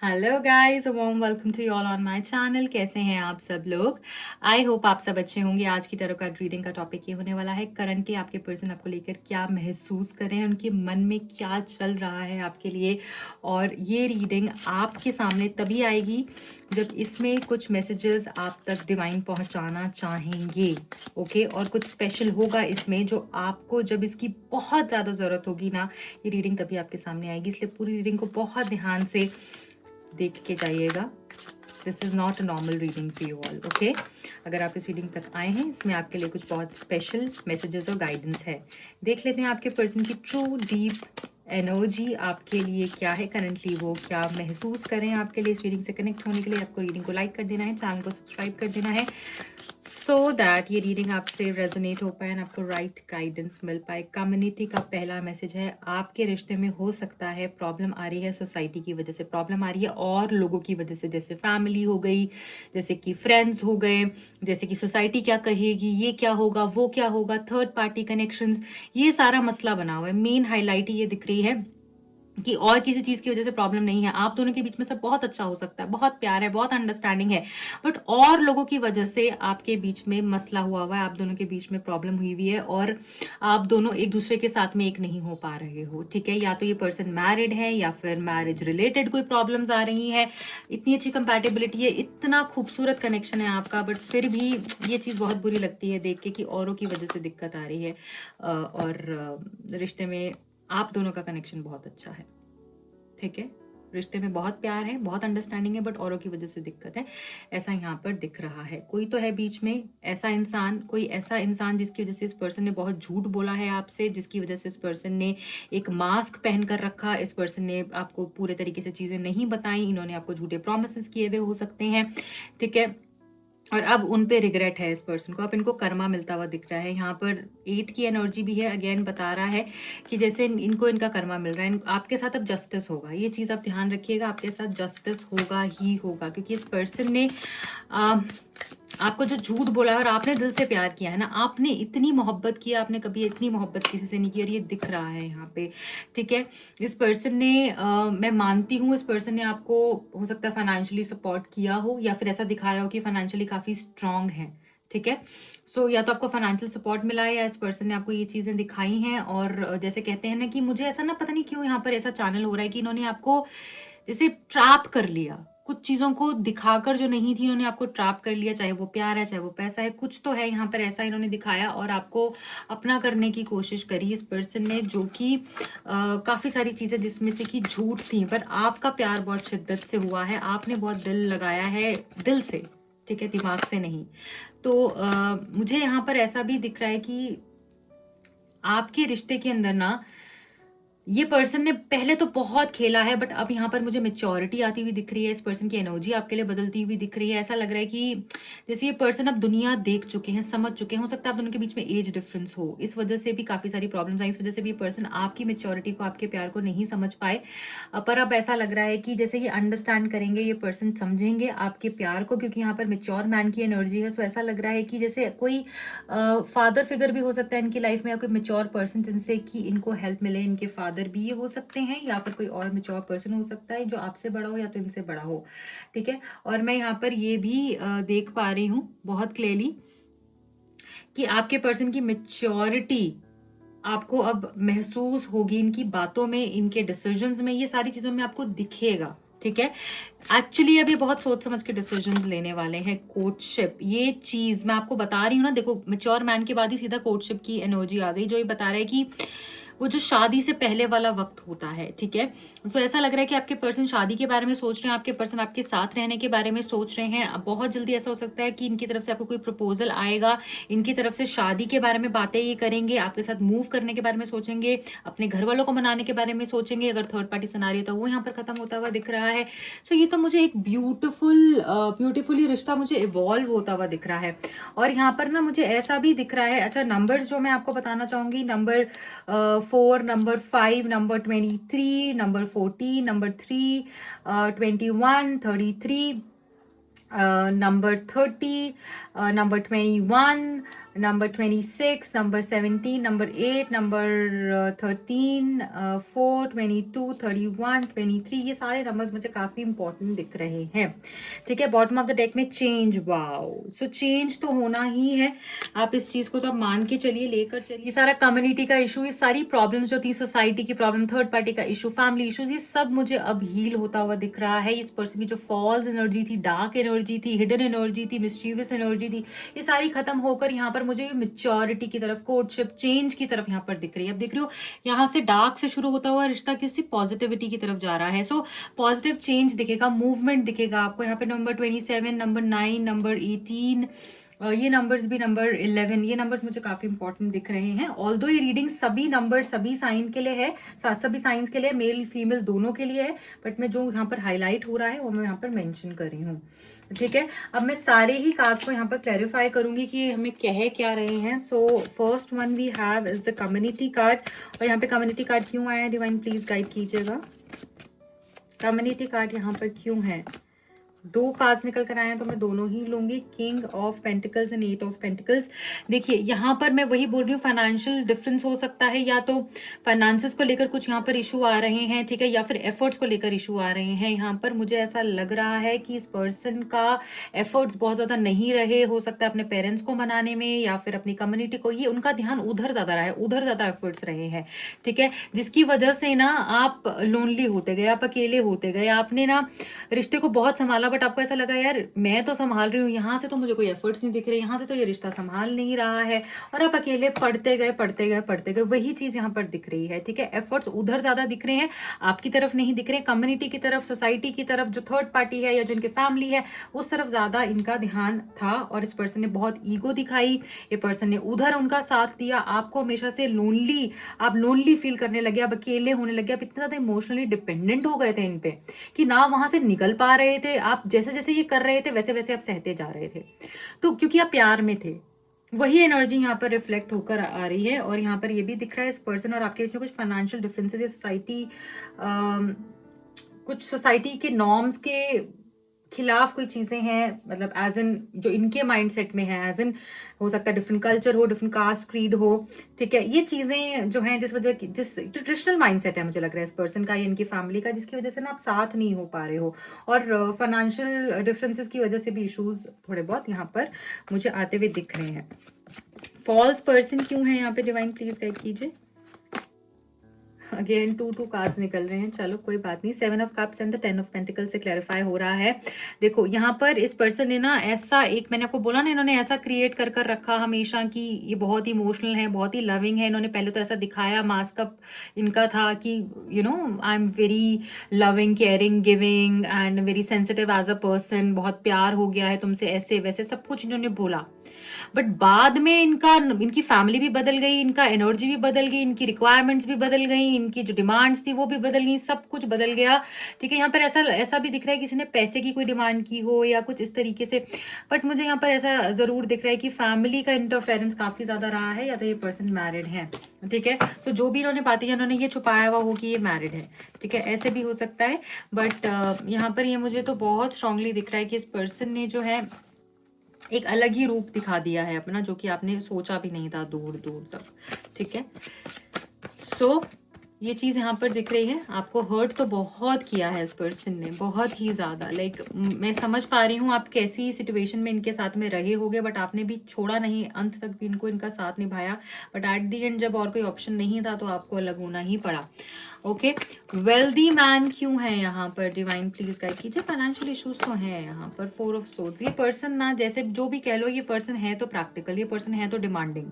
Hello guys, warm welcome to you all on my channel. कैसे हैं आप सब लोग? आई होप आप सब अच्छे होंगे। आज की टैरो कार्ड रीडिंग का टॉपिक ये होने वाला है, करंटली आपके पर्सन आपको लेकर क्या महसूस कर रहे हैं, उनके मन में क्या चल रहा है आपके लिए। और ये रीडिंग आपके सामने तभी आएगी जब इसमें कुछ मैसेजेस आप तक डिवाइन पहुंचाना चाहेंगे। ओके, और कुछ स्पेशल होगा इसमें जो आपको जब इसकी बहुत ज़्यादा ज़रूरत होगी ना, ये रीडिंग तभी आपके सामने आएगी। इसलिए पूरी रीडिंग को बहुत ध्यान से देख के जाइएगा। This is not a normal reading for you all. Okay, अगर आप इस रीडिंग तक आए हैं, इसमें आपके लिए कुछ बहुत स्पेशल मैसेजेस और गाइडेंस है। देख लेते हैं आपके पर्सन की ट्रू डीप एनर्जी आपके लिए क्या है, करंटली वो क्या महसूस कर रहे हैं आपके लिए। इस रीडिंग से कनेक्ट होने के लिए आपको रीडिंग को लाइक कर देना है, चैनल को सब्सक्राइब कर देना है, सो दैट ये रीडिंग आपसे रेजोनेट हो पाए और आपको राइट गाइडेंस मिल पाए। कम्युनिटी का पहला मैसेज है, आपके रिश्ते में हो सकता है प्रॉब्लम आ रही है, सोसाइटी की वजह से प्रॉब्लम आ रही है और लोगों की वजह से, जैसे फैमिली हो गई, जैसे कि फ्रेंड्स हो गए, जैसे कि सोसाइटी क्या कहेगी, ये क्या होगा, वो क्या होगा, थर्ड पार्टी कनेक्शंस, ये सारा मसला बना हुआ है। मेन हाईलाइट ये दिख रही है कि और किसी चीज की वजह से प्रॉब्लम नहीं है। आप दोनों के बीच में सब बहुत अच्छा हो सकता है, बहुत प्यार है, बहुत अंडरस्टैंडिंग है, बट और लोगों की वजह से आपके बीच में मसला हुआ हुआ है, आप दोनों के बीच में प्रॉब्लम हुई हुई है और आप दोनों एक दूसरे के साथ में एक नहीं हो पा रहे हो। ठीक है, या तो ये पर्सन मैरिड है या फिर मैरिज रिलेटेड कोई प्रॉब्लम्स आ रही है। इतनी अच्छी कंपैटिबिलिटी है, इतना खूबसूरत कनेक्शन है आपका, बट फिर भी ये चीज बहुत बुरी लगती है देख के कि औरों की वजह से दिक्कत आ रही है। और रिश्ते में आप दोनों का कनेक्शन बहुत अच्छा है। ठीक है, रिश्ते में बहुत प्यार है, बहुत अंडरस्टैंडिंग है, बट औरों की वजह से दिक्कत है, ऐसा यहाँ पर दिख रहा है। कोई तो है बीच में ऐसा इंसान, कोई ऐसा इंसान जिसकी वजह से इस पर्सन ने बहुत झूठ बोला है आपसे, जिसकी वजह से इस पर्सन ने एक मास्क पहन कर रखा, इस पर्सन ने आपको पूरे तरीके से चीजें नहीं बताई, इन्होंने आपको झूठे प्रोमिस किए हुए हो सकते हैं। ठीक है, और अब उन पे रिग्रेट है इस पर्सन को, अब इनको कर्मा मिलता हुआ दिख रहा है। यहाँ पर 8 की एनर्जी भी है, अगेन बता रहा है कि जैसे इनको इनका कर्मा मिल रहा है, आपके साथ अब जस्टिस होगा। ये चीज आप ध्यान रखिएगा, आपके साथ जस्टिस होगा ही होगा, क्योंकि इस पर्सन ने आपको जो झूठ बोला है और आपने दिल से प्यार किया है ना, आपने इतनी मोहब्बत किया, आपने कभी इतनी मोहब्बत किसी से नहीं की, और ये दिख रहा है यहाँ पे। ठीक है, इस पर्सन ने मैं मानती हूँ इस पर्सन ने आपको हो सकता है फाइनेंशियली सपोर्ट किया हो, या फिर ऐसा दिखाया हो कि फाइनेंशियली काफी स्ट्रांग है। ठीक है, सो या तो आपको फाइनेंशियल सपोर्ट मिला है या इस पर्सन ने आपको ये चीजें दिखाई हैं। और जैसे कहते हैं ना कि मुझे ऐसा ना, पता नहीं क्यों यहाँ पर ऐसा चैनल हो रहा है कि इन्होंने आपको जैसे ट्रैप कर लिया, कुछ चीजों को दिखाकर जो नहीं थी, इन्होंने आपको ट्रैप कर लिया, चाहे वो प्यार है, चाहे वो पैसा है, कुछ तो है यहाँ पर ऐसा इन्होंने दिखाया और आपको अपना करने की कोशिश करी इस पर्सन ने, जो कि काफी सारी चीजें जिसमें से कि झूठ थी, पर आपका प्यार बहुत शिद्दत से हुआ है, आपने बहुत दिल लगाया है, दिल से। ठीक है, दिमाग से नहीं। तो मुझे यहाँ पर ऐसा भी दिख रहा है कि आपके रिश्ते के अंदर ना ये पर्सन ने पहले तो बहुत खेला है, बट अब यहाँ पर मुझे मेच्योरिटी आती हुई दिख रही है, इस पर्सन की एनर्जी आपके लिए बदलती हुई दिख रही है। ऐसा लग रहा है कि जैसे ये पर्सन अब दुनिया देख चुके हैं, समझ चुके हैं। हो सकता है आप दोनों के बीच में एज डिफरेंस हो, इस वजह से भी काफी सारी प्रॉब्लम्स आई, इस वजह से भी पर्सन आपकी मेच्योरिटी को, आपके प्यार को नहीं समझ पाए। पर अब ऐसा लग रहा है कि जैसे ये अंडरस्टैंड करेंगे, ये पर्सन समझेंगे आपके प्यार को, क्योंकि यहाँ पर मेच्योर मैन की एनर्जी है। सो ऐसा लग रहा है कि जैसे कोई फादर फिगर भी हो सकता है इनकी लाइफ में, या कोई मेच्योर पर्सन जिनसे कि इनको हेल्प मिले, इनके फादर भी ये हो सकते हैं, या फिर कोई और मेच्योर पर्सन हो सकता है जो आपसे बड़ा हो या तो इनसे बड़ा हो। ठीक है, और मैं यहाँ पर ये भी देख पा रही हूँ बहुत क्लियरली कि आपके पर्सन की मेच्योरिटी आपको अब महसूस होगी, इनकी बातों में, इनके डिसीजंस में, ये सारी चीजों में आपको दिखेगा। ठीक है, एक्चुअली अब ये बहुत सोच समझ के डिसीजंस लेने वाले हैं। कोर्टशिप, ये चीज मैं आपको बता रही हूँ ना, देखो मेच्योर मैन के बाद ही सीधा कोर्टशिप की एनर्जी आ गई, जो ये बता रहा है कि वो जो शादी से पहले वाला वक्त होता है। ठीक है, सो ऐसा लग रहा है कि आपके पर्सन शादी के बारे में सोच रहे हैं, आपके पर्सन आपके साथ रहने के बारे में सोच रहे हैं। अब बहुत जल्दी ऐसा हो सकता है कि इनकी तरफ से आपको कोई प्रपोजल आएगा, इनकी तरफ से शादी के बारे में बातें ये करेंगे, आपके साथ मूव करने के बारे में सोचेंगे, अपने घर वालों को मनाने के बारे में सोचेंगे। अगर थर्ड पार्टी सिनेरियो तो वो यहाँ पर खत्म होता हुआ दिख रहा है। सो ये तो मुझे एक ब्यूटीफुली रिश्ता मुझे इवॉल्व होता हुआ दिख रहा है। और यहाँ पर ना मुझे ऐसा भी दिख रहा है, अच्छा नंबर्स जो मैं आपको बताना चाहूंगी, number 4, number 5, number 23, number 14, number 3, 21, 33, number 30, number 21, number 26, number 17, number 8, number 13, 4, 22, 31, 23, ये सारे नंबर्स मुझे काफ़ी इंपॉर्टेंट दिख रहे हैं। ठीक है, बॉटम ऑफ द डेक में चेंज, वाओ, सो चेंज तो होना ही है। आप इस चीज़ को तो आप मान के चलिए, लेकर चलिए। ये सारा कम्युनिटी का इशू, ये सारी प्रॉब्लम्स जो थी, सोसाइटी की प्रॉब्लम, थर्ड पार्टी का इशू, फैमिली इशूज, ये सब मुझे अब हील होता हुआ दिख रहा है। इस पर्सन की जो फॉल्स एनर्जी थी, डार्क एनर्जी थी, हिडन एनर्जी थी, मिस्चीवियस एनर्जी थी, ये सारी खत्म होकर यहाँ पर मुझे मेच्योरिटी की तरफ, कोर्टशिप, चेंज की तरफ यहाँ पर दिख रही है। अब देख रहे हो, यहाँ से डार्क से शुरू होता हुआ रिश्ता किसी पॉजिटिविटी की तरफ जा रहा है। सो पॉजिटिव चेंज दिखेगा, मूवमेंट दिखेगा आपको यहाँ पे। नंबर 27, नंबर 9, नंबर 18, ये नंबर्स भी, नंबर 11, ये नंबर्स मुझे काफी इंपॉर्टेंट दिख रहे हैं। ऑल्दो ये रीडिंग सभी नंबर, सभी साइन के लिए है, सभी साइंस के लिए, मेल फीमेल दोनों के लिए है, बट मैं जो यहाँ पर हाईलाइट हो रहा है वो मैं यहाँ पर मेंशन कर रही हूँ। ठीक है, अब मैं सारे ही कार्ड्स को यहाँ पर क्लैरिफाई करूंगी कि हमें कह क्या रहे हैं। So first one we have is the community card, और यहाँ पे कम्युनिटी कार्ड क्यों आया है, डिवाइन प्लीज गाइड कीजिएगा। कम्युनिटी कार्ड यहाँ पर क्यों है? दो कार्ड्स निकल कर आए हैं तो मैं दोनों ही लूंगी, king of pentacles and 8 of pentacles. देखिए यहाँ पर मैं वही बोल रही हूँ, फाइनेंशियल डिफरेंस हो सकता है, या तो फाइनेंसेस को लेकर कुछ यहाँ पर इशू आ रहे हैं, ठीक है, या फिर एफर्ट्स को लेकर इशू आ रहे हैं। यहाँ पर मुझे ऐसा लग रहा है कि इस पर्सन का एफर्ट्स बहुत ज्यादा नहीं रहे, हो सकता है अपने पेरेंट्स को मनाने में या फिर अपनी कम्युनिटी को, ये उनका ध्यान उधर ज्यादा रहा है, उधर ज्यादा एफर्ट्स रहे हैं। ठीक है, जिसकी वजह से ना आप लोनली होते गए, आप अकेले होते गए, आपने ना रिश्ते को बहुत संभाला, बट आपको ऐसा लगा यार मैं तो संभाल रही हूँ, यहाँ से तो मुझे कोई एफर्ट्स नहीं दिख रहे, यहाँ से तो ये रिश्ता संभाल नहीं रहा है, और आप अकेले पढ़ते गए पढ़ते गए पढ़ते गए, वही चीज यहाँ पर दिख रही है। ठीक है, एफर्ट्स उधर ज्यादा दिख रहे हैं, आपकी तरफ नहीं दिख रहे, कम्युनिटी की तरफ, सोसाइटी की तरफ, जो थर्ड पार्टी है या जो इनकी फैमिली है उस तरफ ज्यादा इनका ध्यान था, और इस पर्सन ने बहुत ईगो दिखाई, ये पर्सन ने उधर उनका साथ दिया, आपको हमेशा से लोनली, आप लोनली फील करने लगे, आप अकेले होने लगे, आप इतना ज्यादा इमोशनली डिपेंडेंट हो गए थे इन पे कि ना वहां से निकल पा रहे थे। आप जैसे जैसे ये कर रहे थे वैसे वैसे आप सहते जा रहे थे, तो क्योंकि आप प्यार में थे, वही एनर्जी यहाँ पर रिफ्लेक्ट होकर आ रही है। और यहाँ पर ये भी दिख रहा है इस पर्सन और आपके बीच में कुछ फाइनेंशियल डिफरेंसेस है, सोसाइटी, कुछ सोसाइटी के नॉर्म्स के खिलाफ कोई चीजें हैं, मतलब एज इन जो इनके माइंडसेट में है, एज इन हो सकता है डिफरेंट कल्चर हो, डिफरेंट कास्ट क्रीड हो। ठीक है, ये चीजें जो हैं जिस वजह की, जिस ट्रेडिशनल माइंडसेट है मुझे लग रहा है इस पर्सन का या इनकी फैमिली का, जिसकी वजह से ना आप साथ नहीं हो पा रहे हो, और फाइनेंशियल डिफरेंसेस की वजह से भी इश्यूज थोड़े बहुत यहाँ पर मुझे आते हुए दिख रहे हैं। फॉल्स पर्सन क्यों है यहाँ पे, डिवाइन प्लीज गाइड कीजिए। अगेन 2 कार्ड्स निकल रहे हैं, चलो कोई बात नहीं। 7 of cups and the 10 of pentacle से क्लैरिफाई हो रहा है। देखो यहाँ पर इस पर्सन ने ना ऐसा एक, मैंने आपको बोला ना, इन्होंने ऐसा क्रिएट कर कर रखा हमेशा कि ये बहुत ही इमोशनल है, बहुत ही लविंग है। इन्होंने पहले तो ऐसा दिखाया, मास्क अप इनका था कि you know I am very loving, caring, giving and very sensitive as a person, बहुत प्यार हो गया है तुमसे, ऐसे वैसे सब कुछ इन्होंने बोला। बट बाद में इनकी फैमिली भी बदल गई, इनका एनर्जी भी बदल गई, इनकी रिक्वायरमेंट्स भी बदल गई, इनकी जो डिमांड्स थी वो भी बदल गई, सब कुछ बदल गया। ठीक है, यहाँ पर ऐसा ऐसा भी दिख रहा है किसी ने पैसे की कोई डिमांड की हो या कुछ इस तरीके से, बट मुझे यहाँ पर ऐसा जरूर दिख रहा है कि फैमिली का इंटरफेरेंस काफी ज्यादा रहा है, या तो ये पर्सन मैरिड है। ठीक है, तो जो भी इन्होंने बातें, इन्होंने ये छुपाया हुआ हो कि ये मैरिड है। ठीक है, ऐसे भी हो सकता है, बट यहाँ पर ये मुझे तो बहुत स्ट्रांगली दिख रहा है कि इस पर्सन ने जो है एक अलग ही रूप दिखा दिया है अपना, जो कि आपने सोचा भी नहीं था दूर दूर तक। ठीक है, सो ये चीज यहाँ पर दिख रही है। आपको हर्ट तो बहुत किया है इस पर्सन ने, बहुत ही ज्यादा। लाइक मैं समझ पा रही हूँ आप कैसी सिचुएशन में इनके साथ में रहे होगे, बट आपने भी छोड़ा नहीं, अंत तक भी इनको, इनका साथ निभाया, बट एट दी एंड जब और कोई ऑप्शन नहीं था तो आपको अलग होना ही पड़ा। ओके, वेल्दी मैन क्यों है यहाँ पर, डिवाइन प्लीज गाइड कीजिए। फाइनेंशियल इश्यूज तो है यहाँ पर, 4 ऑफ सोर्ड्स। ये पर्सन ना, जैसे जो भी कह लो, ये पर्सन है तो प्रैक्टिकल, ये पर्सन है तो डिमांडिंग।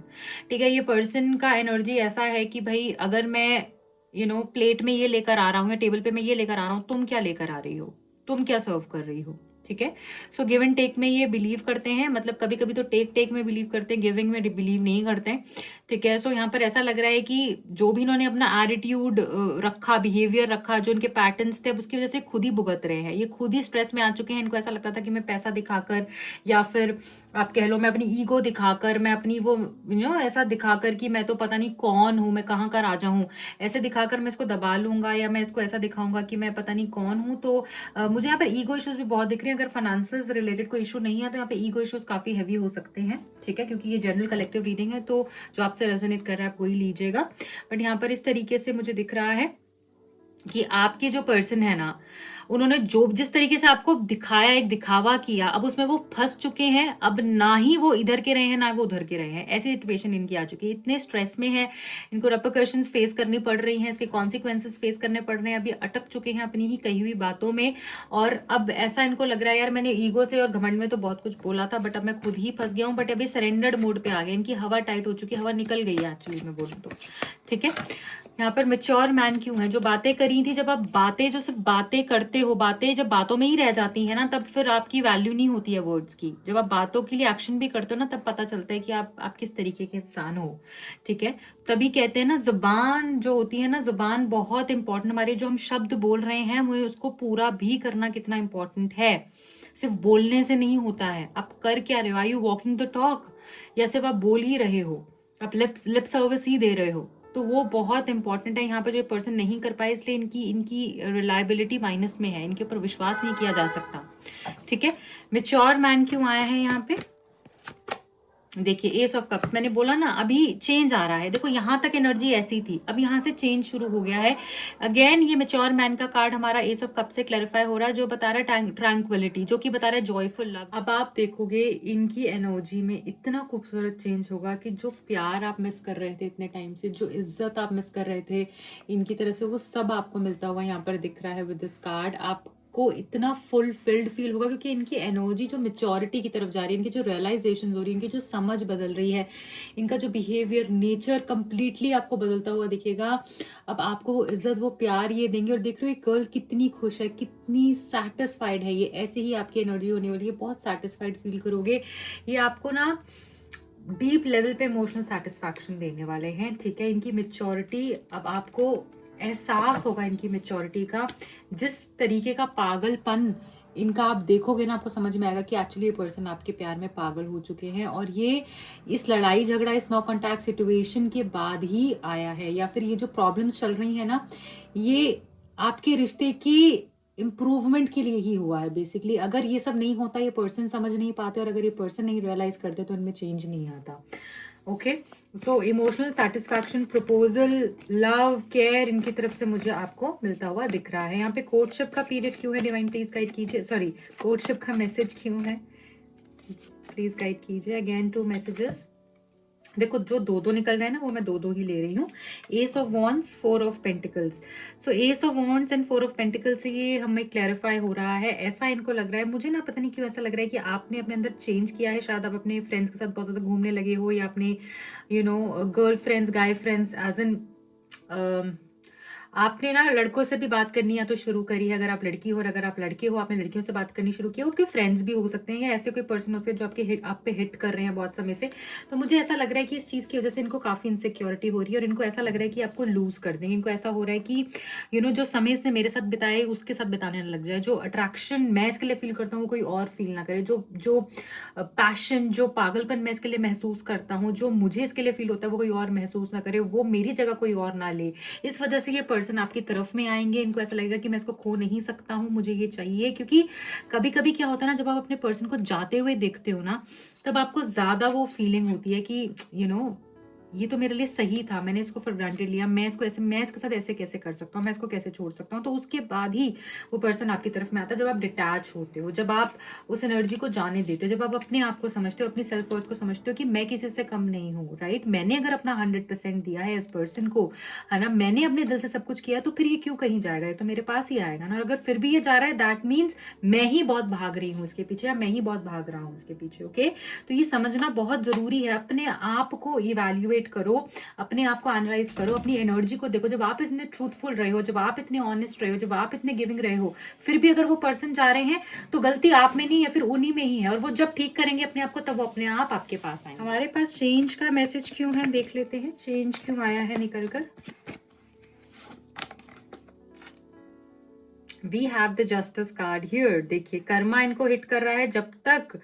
ठीक है, ये पर्सन का एनर्जी ऐसा है कि भाई अगर मैं प्लेट में ये लेकर आ रहा हूँ या टेबल पे मैं ये लेकर आ रहा हूँ, तुम क्या लेकर आ रही हो, तुम क्या सर्व कर रही हो। ठीक है, सो गिव एंड टेक में ये बिलीव करते हैं, मतलब कभी कभी तो टेक में बिलीव करते हैं, गिविंग में बिलीव नहीं करते हैं। ठीक है, सो यहाँ पर ऐसा लग रहा है कि जो भी इन्होंने अपना एटीट्यूड रखा, बिहेवियर रखा, जो इनके पैटर्न्स थे, उसकी वजह से खुद ही भुगत रहे हैं, ये खुद ही स्ट्रेस में आ चुके हैं। इनको ऐसा लगता था कि मैं पैसा दिखाकर, या फिर आप कह लो मैं अपनी ईगो दिखाकर, मैं अपनी वो ऐसा दिखाकर कि मैं तो पता नहीं कौन हूँ, मैं कहाँ का राजा हूँ, ऐसे दिखाकर मैं इसको दबा लूंगा, या मैं इसको ऐसा दिखाऊंगा कि मैं पता नहीं कौन हूँ। तो मुझे यहाँ पर ईगो इश्यूज भी बहुत दिख रहे हैं। अगर फाइनेंसेस रिलेटेड कोई इशू नहीं है तो यहाँ पे ईगो इश्यूज काफी हैवी हो सकते हैं, ठीक है, क्योंकि ये जनरल कलेक्टिव रीडिंग है, तो जो आपसे रेजोनेट कर रहा है आप वही लीजिएगा। बट यहाँ पर इस तरीके से मुझे दिख रहा है कि आपके जो पर्सन है ना, उन्होंने जो जिस तरीके से आपको दिखाया, एक दिखावा किया, अब उसमें वो फंस चुके हैं। अब ना ही वो इधर के रहे हैं ना वो उधर के रहे हैं, ऐसी सिचुएशन इनकी आ चुकी है। इतने स्ट्रेस में है, इनको रेपरकशंस फेस करनी पड़ रही हैं, इसके कॉन्सिक्वेंसेस फेस करने पड़ रहे हैं, अभी अटक चुके हैं अपनी ही कही हुई बातों में। और अब ऐसा इनको लग रहा है यार मैंने ईगो से और घमंड में तो बहुत कुछ बोला था, बट अब मैं खुद ही फंस गया हूँ। बट अभी सरेंडर्ड मोड पे आ गया, इनकी हवा टाइट हो चुकी है, हवा निकल गई है एक्चुअली में बोलूं तो, ठीक है। यहाँ पर मेच्योर मैन क्यों है? जो बातें करी थी, जब आप बातें, जो सिर्फ बातें करते हो, बातें जब बातों में ही रह जाती है ना, तब फिर आपकी वैल्यू नहीं होती है वर्ड्स की। जब आप बातों के लिए एक्शन भी करते हो ना, तब पता चलता है कि आप किस तरीके के इंसान हो, ठीक है। तभी कहते हैं ना, जुबान जो होती है ना, जुबान बहुत इंपॉर्टेंट, हमारे जो हम शब्द बोल रहे हैं मुझे उसको पूरा भी करना कितना इंपॉर्टेंट है। सिर्फ बोलने से नहीं होता है, आप कर क्या रहे हो? Are you walking the talk, या सिर्फ आप बोल ही रहे हो, आप लिप सर्विस ही दे रहे हो? तो वो बहुत इंपॉर्टेंट है। यहाँ पे जो पर्सन नहीं कर पाए, इसलिए इनकी इनकी रिलायबिलिटी माइनस में है, इनके ऊपर विश्वास नहीं किया जा सकता, ठीक है। मेच्योर मैन क्यों आया है यहाँ पे? देखिए एस ऑफ कप्स, मैंने बोला ना अभी चेंज आ रहा है। देखो यहाँ तक एनर्जी ऐसी थी, अब यहाँ से चेंज शुरू हो गया है। अगेन ये मेच्योर मैन का कार्ड हमारा एस ऑफ कप से क्लैरिफाई हो रहा है, जो बता रहा है ट्रैंक्विलिटी, जो कि बता रहा है जॉयफुल लव। अब आप देखोगे इनकी एनर्जी में इतना खूबसूरत चेंज होगा कि जो प्यार आप मिस कर रहे थे इतने टाइम से, जो इज्जत आप मिस कर रहे थे इनकी तरफ से, वो सब आपको मिलता हुआ यहाँ पर दिख रहा है विद दिस कार्ड। आप को इतना फुलफिल्ड फील होगा, क्योंकि इनकी एनर्जी जो मेच्योरिटी की तरफ जा रही है, इनकी जो रियलाइजेशन हो रही है, इनकी जो समझ बदल रही है, इनका जो बिहेवियर, नेचर कंप्लीटली आपको बदलता हुआ दिखेगा। अब आपको वो इज्जत, वो प्यार ये देंगे। और देख रहे हो गर्ल कितनी खुश है, कितनी सेटिस्फाइड है। ये ऐसे ही आपकी एनर्जी होने वाली है, बहुत सेटिस्फाइड फील करोगे। ये आपको ना डीप लेवल पे इमोशनल सेटिस्फैक्शन देने वाले हैं, ठीक है। इनकी मेच्योरिटी, अब आपको एहसास होगा इनकी मेच्योरिटी का। जिस तरीके का पागलपन इनका आप देखोगे ना, आपको समझ में आएगा कि एक्चुअली ये पर्सन आपके प्यार में पागल हो चुके हैं। और ये इस लड़ाई झगड़ा, इस नो कॉन्टैक्ट सिचुएशन के बाद ही आया है, या फिर ये जो प्रॉब्लम्स चल रही है ना, ये आपके रिश्ते की इम्प्रूवमेंट के लिए ही हुआ है बेसिकली। अगर ये सब नहीं होता, ये पर्सन समझ नहीं पाते, और अगर ये पर्सन नहीं रियलाइज करते, तो इनमें चेंज नहीं आता, okay. So emotional satisfaction, proposal, love, care, इनकी तरफ से मुझे आपको मिलता हुआ दिख रहा है। यहाँ पे कोर्टशिप का पीरियड क्यों है? डिवाइन प्लीज गाइड कीजिए। सॉरी, कोर्टशिप का मैसेज क्यों है? प्लीज गाइड कीजिए। Again 2 messages. देखो जो दो निकल रहे हैं ना, वो मैं दो ही ले रही हूँ। S of wands, 4 of pentacles. So S of wands and 4 of pentacles से ये हमें क्लैरिफाई हो रहा है। ऐसा इनको लग रहा है, मुझे ना पता नहीं क्यों ऐसा लग रहा है कि आपने अपने अंदर चेंज किया है। शायद आप अपने फ्रेंड्स के साथ बहुत ज्यादा घूमने लगे हो, या अपने girl friends, guy friends, as an आपने ना लड़कों से भी बात करनी है तो शुरू करी है। अगर आप लड़की हो और अगर आप लड़के हो, आपने लड़कियों से बात करनी शुरू की। आपके फ्रेंड्स भी हो सकते हैं, या ऐसे कोई पर्सन हो सकते हैं जो आप पे हिट कर रहे हैं बहुत समय से। तो मुझे ऐसा लग रहा है कि इस चीज की वजह से इनको काफी इनसिक्योरिटी हो रही है, और इनको ऐसा लग रहा है कि आपको लूज कर देंगे। इनको ऐसा हो रहा है कि जो समय इसने मेरे साथ बिताए उसके साथ बिताने लग जाए। जो अट्रैक्शन मैं इसके लिए फील करता हूँ, कोई और फील ना करे। जो जो पैशन, जो पागलपन मैं इसके लिए महसूस करता हूँ, जो मुझे इसके लिए फील होता है, वो कोई और महसूस ना करे, वो मेरी जगह कोई और ना ले। इस वजह से ये पर्सन आपकी तरफ में आएंगे। इनको ऐसा लगेगा कि मैं इसको खो नहीं सकता हूँ, मुझे ये चाहिए। क्योंकि कभी कभी क्या होता है ना, जब आप अपने पर्सन को जाते हुए देखते हो ना, तब आपको ज्यादा वो फीलिंग होती है कि ये तो मेरे लिए सही था, मैंने इसको फॉर ग्रांटेड लिया, मैं इसके साथ ऐसे कैसे कर सकता हूँ, मैं इसको कैसे छोड़ सकता हूँ। तो उसके बाद ही वो पर्सन आपकी तरफ में आता है, जब आप डिटैच होते हो, जब आप उस एनर्जी को जाने देते हो, जब आप अपने आप को समझते हो, अपनी सेल्फ वर्थ को समझते हो कि मैं किसी से कम नहीं हूँ, राइट। मैंने अगर अपना 100% दिया है इस पर्सन को, है ना, मैंने अपने दिल से सब कुछ किया, तो फिर ये क्यों कहीं जाएगा? ये तो मेरे पास ही आएगा ना। और अगर फिर भी ये जा रहा है, दैट मीन्स मैं ही बहुत भाग रही हूँ इसके पीछे, या मैं ही बहुत भाग रहा हूँ इसके पीछे, ओके। तो ये समझना बहुत जरूरी है। अपने आप को इवेल्युएट करो, अपने आप को एनालाइज करो, अपनी एनर्जी को देखो। जब आप इतने ट्रूथफुल रहे हो, जब आप इतने ऑनेस्ट रहे हो, जब आप इतने गिविंग रहे हो, फिर भी अगर वो पर्सन जा रहे हैं, तो गलती आप में नहीं है, फिर उन्हीं में ही है। और वो जब ठीक करेंगे अपने आप को, तब वो अपने आप आपके पास आएंगे। हमारे पास चेंज का मैसेज क्यों है, देख लेते हैं। चेंज क्यों आया है निकलकर? We have the justice card here. देखिए कर्मा इनको हिट कर रहा है। जब तक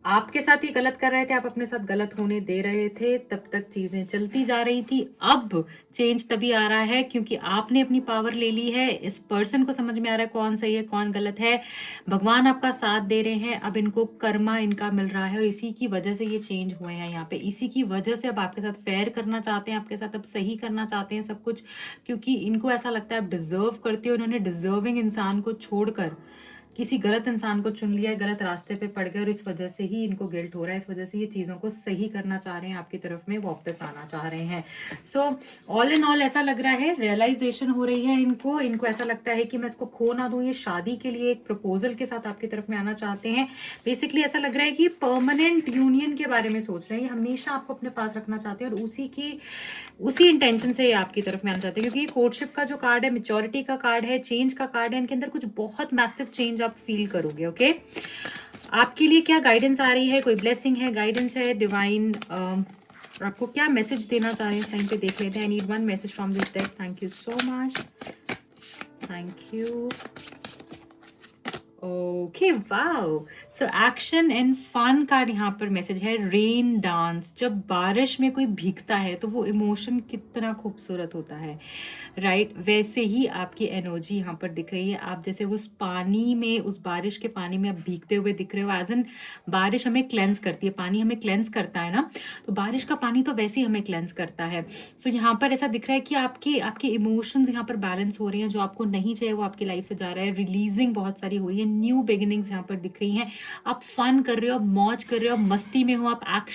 आपके साथ ये गलत कर रहे थे, आप अपने साथ गलत होने दे रहे थे, तब तक चीज़ें चलती जा रही थी। अब चेंज तभी आ रहा है क्योंकि आपने अपनी पावर ले ली है, इस पर्सन को समझ में आ रहा है कौन सही है, कौन गलत है। भगवान आपका साथ दे रहे हैं, अब इनको कर्मा इनका मिल रहा है और इसी की वजह से ये चेंज हुए हैं यहाँ पे। इसी की वजह से अब आपके साथ फेयर करना चाहते हैं, आपके साथ अब सही करना चाहते हैं सब कुछ, क्योंकि इनको ऐसा लगता है आप डिज़र्व करते हो। उन्होंने डिज़र्विंग इंसान को छोड़कर किसी गलत इंसान को चुन लिया, गलत रास्ते पे पड़ गए और इस वजह से ही इनको गिल्ट हो रहा है, इस वजह से ये चीज़ों को सही करना चाह रहे हैं, आपकी तरफ में वापस आना चाह रहे हैं। सो ऑल इन ऑल ऐसा लग रहा है, रियलाइजेशन हो रही है इनको। इनको ऐसा लगता है कि मैं इसको खो ना दूं। ये शादी के लिए एक प्रपोजल के साथ आपकी तरफ में आना चाहते हैं। बेसिकली ऐसा लग रहा है कि परमानेंट यूनियन के बारे में सोच रहे हैं, ये हमेशा आपको अपने पास रखना चाहते हैं और उसी इंटेंशन से ये आपकी तरफ में आना चाहते हैं, क्योंकि कोर्टशिप का जो कार्ड है, मेच्योरिटी का कार्ड है, चेंज का कार्ड है, इनके अंदर कुछ बहुत मैसिव चेंज आप फील करोगे। ओके, आपके लिए क्या गाइडेंस आ रही है, कोई ब्लेसिंग है, गाइडेंस है, डिवाइन आपको क्या मैसेज देना चाह रहे हैं इस टाइम पे, देख लेते हैं। I need one message from this deck. Thank you so much, thank you. Okay, wow. So action and fun card यहाँ पर मैसेज है, रेन डांस। जब बारिश में कोई भीगता है तो वो इमोशन कितना खूबसूरत होता है, राइट? वैसे ही आपकी एनर्जी यहाँ पर दिख रही है। आप जैसे उस पानी में, उस बारिश के पानी में आप भीगते हुए दिख रहे हो। एज एन बारिश हमें क्लेंस करती है, पानी हमें क्लेंस करता है ना, तो बारिश का पानी तो वैसे ही हमें क्लेंस करता है। सो यहाँ पर ऐसा दिख रहा है कि आपके इमोशंस यहाँ पर बैलेंस हो रहे हैं। जो आपको नहीं चाहिए वो आपकी लाइफ से जा रहा है। रिलीजिंग बहुत सारी हो रही है, न्यू बिगिनिंग्स यहाँ पर दिख रही हैं। आप फन कर रहे हो, आप मौज कर रहे हो, आप मस्ती में हो, आप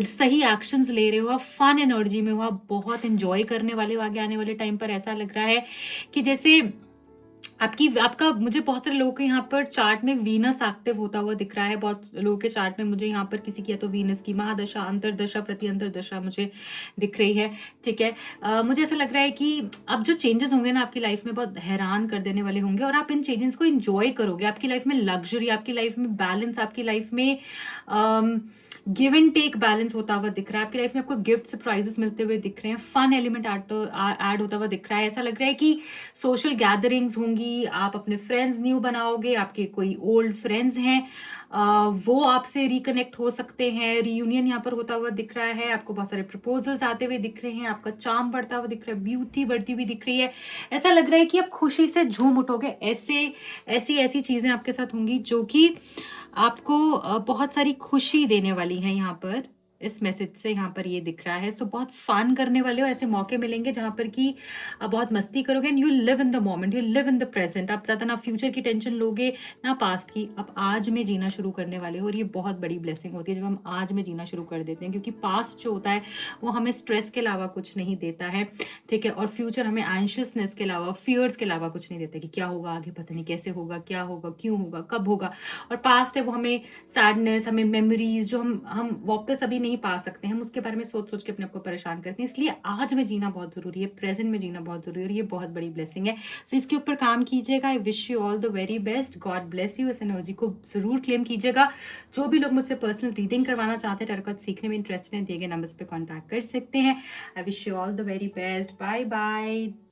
सही एक्शंस ले रहे हो, आप फन एनर्जी में हो, आप बहुत एंजॉय करने वाले हो आगे आने वाले टाइम पर। ऐसा लग रहा है कि जैसे आपका मुझे बहुत सारे लोगों के यहाँ पर चार्ट में वीनस एक्टिव होता हुआ दिख रहा है। बहुत लोगों के चार्ट में मुझे यहाँ पर किसी की या तो वीनस की महादशा, अंतरदशा, प्रति अंतरदशा मुझे दिख रही है। ठीक है, मुझे ऐसा लग रहा है कि अब जो चेंजेस होंगे ना आपकी लाइफ में, बहुत हैरान कर देने वाले होंगे और आप इन चेंजेस को एंजॉय करोगे। आपकी लाइफ में लग्जरी, आपकी लाइफ में बैलेंस, आपकी लाइफ में गिव एंड टेक बैलेंस होता हुआ दिख रहा है। आपकी लाइफ में आपको गिफ्ट सरप्राइजेस मिलते हुए दिख रहे हैं, फन एलिमेंट ऐड होता हुआ दिख रहा है। ऐसा लग रहा है कि सोशल गैदरिंग्स होंगी, आप अपने फ्रेंड्स न्यू बनाओगे, आपके कोई ओल्ड फ्रेंड्स हैं वो आपसे रिकनेक्ट हो सकते हैं। रियूनियन यहाँ पर होता हुआ दिख रहा है। आपको बहुत सारे प्रपोजल्स आते हुए दिख रहे हैं, आपका चार्म बढ़ता हुआ दिख रहा है, ब्यूटी बढ़ती हुई दिख रही है। ऐसा लग रहा है कि आप खुशी से झूम उठोगे। ऐसी चीजें आपके साथ होंगी जो कि आपको बहुत सारी खुशी देने वाली हैं। यहाँ पर इस मैसेज से यहाँ पर ये दिख रहा है। सो बहुत फन करने वाले हो, ऐसे मौके मिलेंगे जहां पर कि आप बहुत मस्ती करोगे and you live in the moment, you live in the present. आप ज्यादा ना फ्यूचर की टेंशन लोगे ना पास्ट की, आप आज में जीना शुरू करने वाले हो। और ये बहुत बड़ी ब्लेसिंग होती है जब हम आज में जीना शुरू कर देते हैं, क्योंकि पास्ट जो होता है वो हमें स्ट्रेस के अलावा कुछ नहीं देता है। ठीक है, और फ्यूचर हमें एंशियसनेस के अलावा, फियर्स के अलावा कुछ नहीं देता कि क्या होगा आगे, पता नहीं कैसे होगा, क्या होगा, क्यों होगा, कब होगा। और पास्ट है वो हमें सैडनेस, हमें मेमोरीज जो हम वापस अभी नहीं पा सकते हैं, हम उसके बारे में सोच सोच के अपने आप को परेशान करते हैं। इसलिए आज में जीना बहुत जरूरी है, प्रेजेंट में जीना बहुत जरूरी है और ये बहुत बड़ी ब्लेसिंग है। सो इसके ऊपर काम कीजिएगा। आई wish you all the very best, God bless you. इस एनर्जी को जरूर क्लेम कीजिएगा। जो भी लोग मुझसे पर्सनल रीडिंग करवाना चाहते हैं, टैरो कार्ड सीखने में इंटरेस्टेड हैं, दिए गए नंबर्स पे कॉन्टैक्ट कर सकते हैं। I wish you all the very best, bye bye.